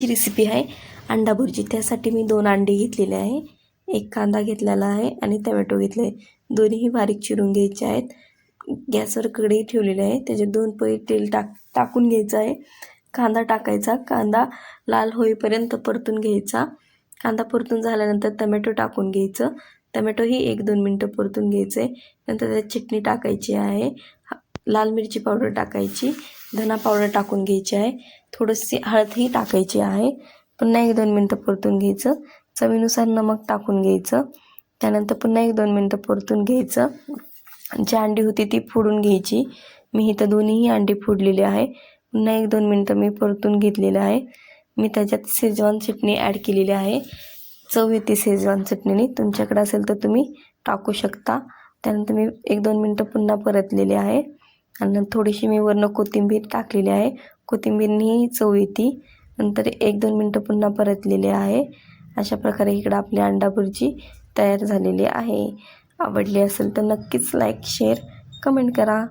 ही recipe आहे अंडा भुर्जी। त्यासाठी मी 2 अंडी घेतलेले आहे, 1 कांदा घेतलेला आहे आणि टोमॅटो घेतले आहे। दोन्हीही बारीक चिरून घ्यायचे आहेत। गॅसवर कढई ठेवलेली आहे, त्याच्यात 2 पळी तेल टाकून घ्यायचं आहे। कांदा टाकायचा, कांदा लाल होईपर्यंत परतून घ्यायचा। कांदा परतून झाल्यानंतर टोमॅटो टाकून घ्यायचं। टोमॅटोही 1-2 मिनटं परतून घ्यायचं आहे। नंतर त्यात चटणी टाकायची आहे, लाल मिरची पावडर टाकायची, धना पावडर टाकून घ्यायची आहे, थोडीशी हळदही टाकायची आहे। पुन्हा 1-2 मिनटं परतून घ्यायचं। चवीनुसार नमक टाकून घ्यायचं। त्यानंतर पुन्हा 1-2 मिनटं परतून घ्यायचं। जी अंडी होती ती फोडून घ्यायची। मी इथं दोन्हीही अंडी फोडलेली आहे। पुन्हा 1-2 मिनटं मी परतून घेतलेलं आहे। मी त्याच्यात शेजवान चटणी ॲड केलेली आहे, चव येते शेजवान चटणीने। तुमच्याकडे असेल तर तुम्ही टाकू शकता। त्यानंतर मी 1-2 मिनटं पुन्हा परतलेले आहे आणि थोडीशी मी वरनं कोथिंबीर टाकलेली आहे, कोथिंबीरनेही चव येते। नंतर 1-2 मिनटं पुन्हा परतलेले आहे। अशा प्रकारे इकडं आपली अंडा भुर्जी तयार झालेली आहे। आवडली असेल तर नक्कीच लाईक, शेअर, कमेंट करा।